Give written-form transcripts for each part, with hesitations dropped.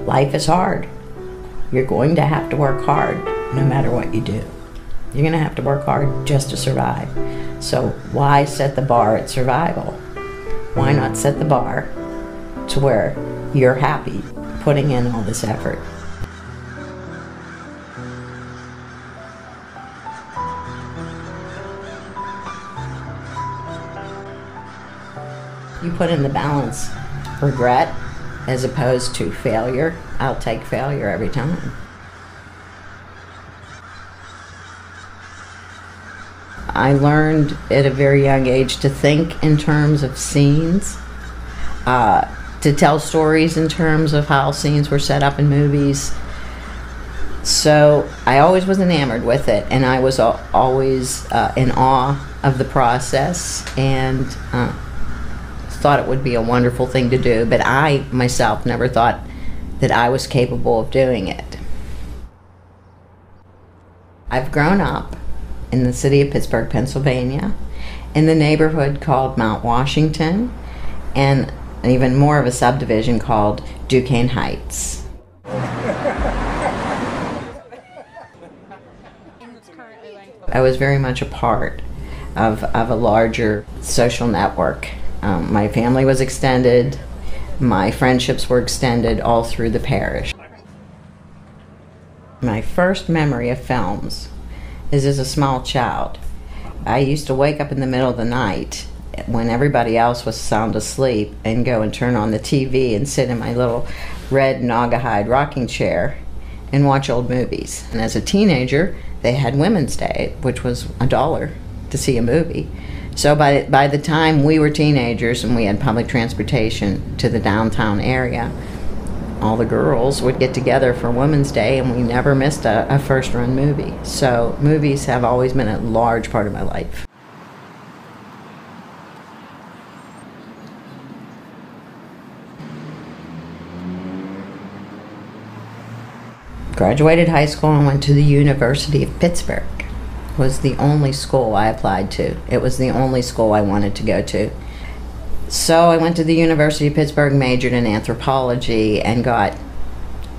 life is hard. You're going to have to work hard no matter what you do. You're going to have to work hard just to survive. So why set the bar at survival? Why not set the bar to where you're happy putting in all this effort? You put in the balance regret as opposed to failure. I'll take failure every time. I learned at a very young age to think in terms of scenes, to tell stories in terms of how scenes were set up in movies. So I always was enamored with it, and I was always in awe of the process, and thought it would be a wonderful thing to do, but I myself never thought that I was capable of doing it. I've grown up in the city of Pittsburgh, Pennsylvania, in the neighborhood called Mount Washington, and even more of a subdivision called Duquesne Heights. I was very much a part of a larger social network. My family was extended, my friendships were extended all through the parish. My first memory of films is as a small child. I used to wake up in the middle of the night when everybody else was sound asleep and go and turn on the TV and sit in my little red Naugahyde rocking chair and watch old movies. And as a teenager, they had Women's Day, which was $1 to see a movie. So by the time we were teenagers and we had public transportation to the downtown area, all the girls would get together for Women's Day, and we never missed a first-run movie. So movies have always been a large part of my life. Graduated high school and went to the University of Pittsburgh. Was the only school I applied to. It was the only school I wanted to go to. So I went to the University of Pittsburgh, majored in anthropology, and got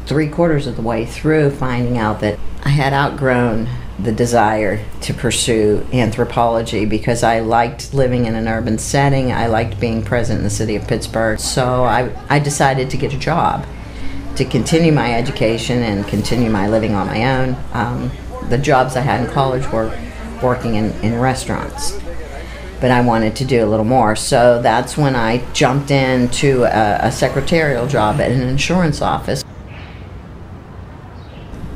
3/4 of the way through finding out that I had outgrown the desire to pursue anthropology because I liked living in an urban setting. I liked being present in the city of Pittsburgh. So I decided to get a job to continue my education and continue my living on my own. The jobs I had in college were working in restaurants, but I wanted to do a little more. So that's when I jumped into a secretarial job at an insurance office.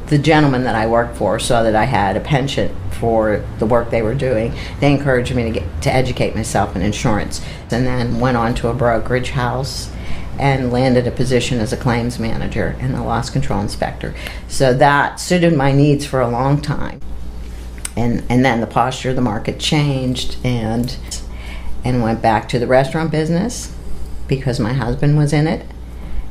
The gentleman that I worked for saw that I had a penchant for the work they were doing. They encouraged me to educate myself in insurance, and then went on to a brokerage house and landed a position as a claims manager and a loss control inspector. So that suited my needs for a long time. And then the posture of the market changed, and went back to the restaurant business because my husband was in it,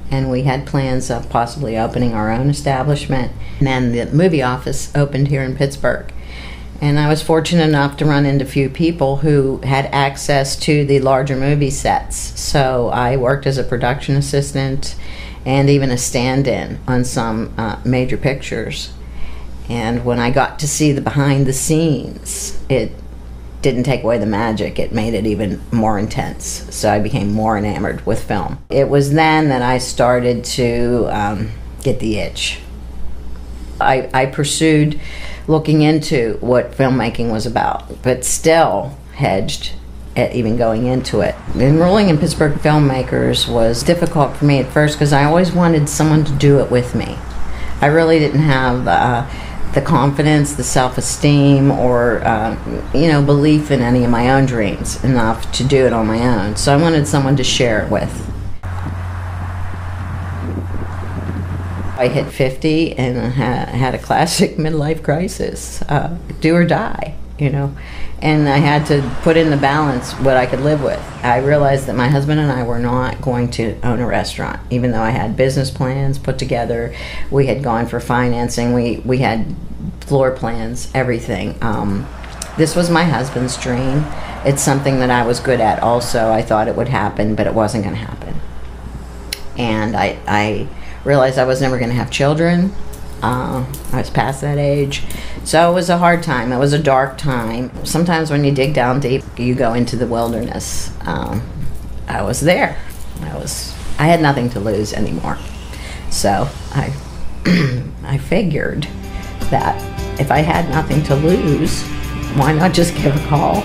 and we had plans of possibly opening our own establishment. And then the movie office opened here in Pittsburgh. And I was fortunate enough to run into a few people who had access to the larger movie sets. So I worked as a production assistant and even a stand-in on some major pictures. And when I got to see the behind the scenes, it didn't take away the magic, it made it even more intense. So I became more enamored with film. It was then that I started to get the itch. I pursued looking into what filmmaking was about, but still hedged at even going into it. Enrolling in Pittsburgh Filmmakers was difficult for me at first because I always wanted someone to do it with me. I really didn't have the confidence, the self-esteem, or belief in any of my own dreams enough to do it on my own. So I wanted someone to share it with. I hit 50 and had a classic midlife crisis, do or die, and I had to put in the balance what I could live with. I realized that my husband and I were not going to own a restaurant, even though I had business plans put together. We had gone for financing, we had floor plans, everything. This was my husband's dream. It's something that I was good at also. I thought it would happen, but it wasn't going to happen. And I realized I was never going to have children. I was past that age. So it was a hard time. It was a dark time. Sometimes when you dig down deep, you go into the wilderness. I was there. I had nothing to lose anymore. So I I figured that if I had nothing to lose, why not just give a call,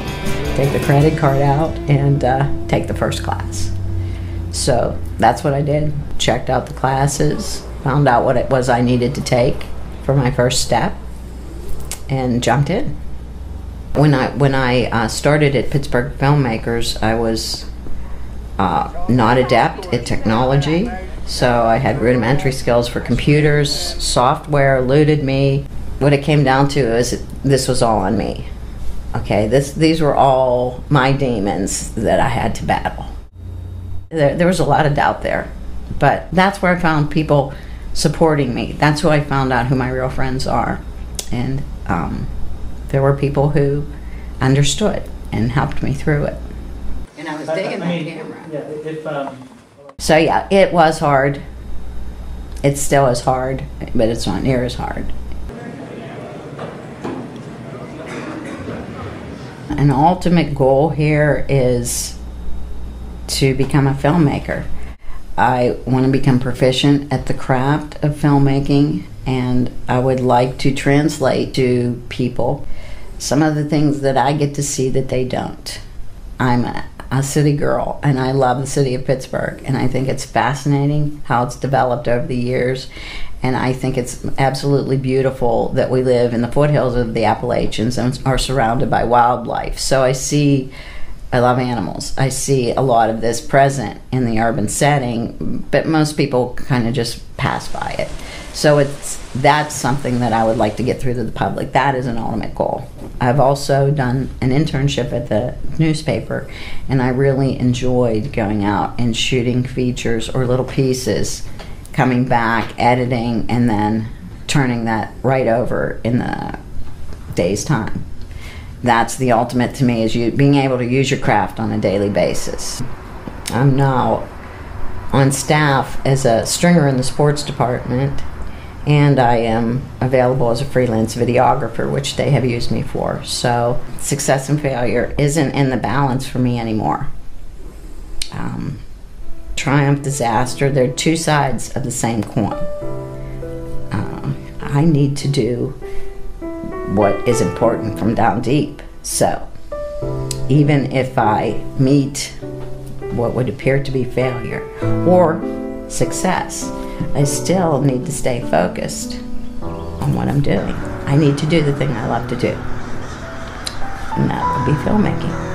take the credit card out, and take the first class. So that's what I did. Checked out the classes, found out what it was I needed to take for my first step, and jumped in. When I started at Pittsburgh Filmmakers, I was not adept at technology, so I had rudimentary skills for computers. Software eluded me. What it came down to is this was all on me. Okay, these were all my demons that I had to battle. There was a lot of doubt there, but that's where I found people supporting me. That's who I found out who my real friends are, and there were people who understood and helped me through it. And I was digging that camera. Yeah, So yeah, it was hard. It still is hard, but it's not near as hard. An ultimate goal here is to become a filmmaker. I want to become proficient at the craft of filmmaking, and I would like to translate to people some of the things that I get to see that they don't. I'm a city girl, and I love the city of Pittsburgh, and I think it's fascinating how it's developed over the years, and I think it's absolutely beautiful that we live in the foothills of the Appalachians and are surrounded by wildlife. So I love animals. I see a lot of this present in the urban setting, but most people kind of just pass by it. So that's something that I would like to get through to the public. That is an ultimate goal. I've also done an internship at the newspaper, and I really enjoyed going out and shooting features or little pieces, coming back, editing, and then turning that right over in the day's time. That's the ultimate to me, is being able to use your craft on a daily basis. I'm now on staff as a stringer in the sports department, and I am available as a freelance videographer, which they have used me for. So success and failure isn't in the balance for me anymore. Triumph, disaster, they're two sides of the same coin. I need to do what is important from down deep. So even if I meet what would appear to be failure or success, I still need to stay focused on what I'm doing. I need to do the thing I love to do, and that would be filmmaking.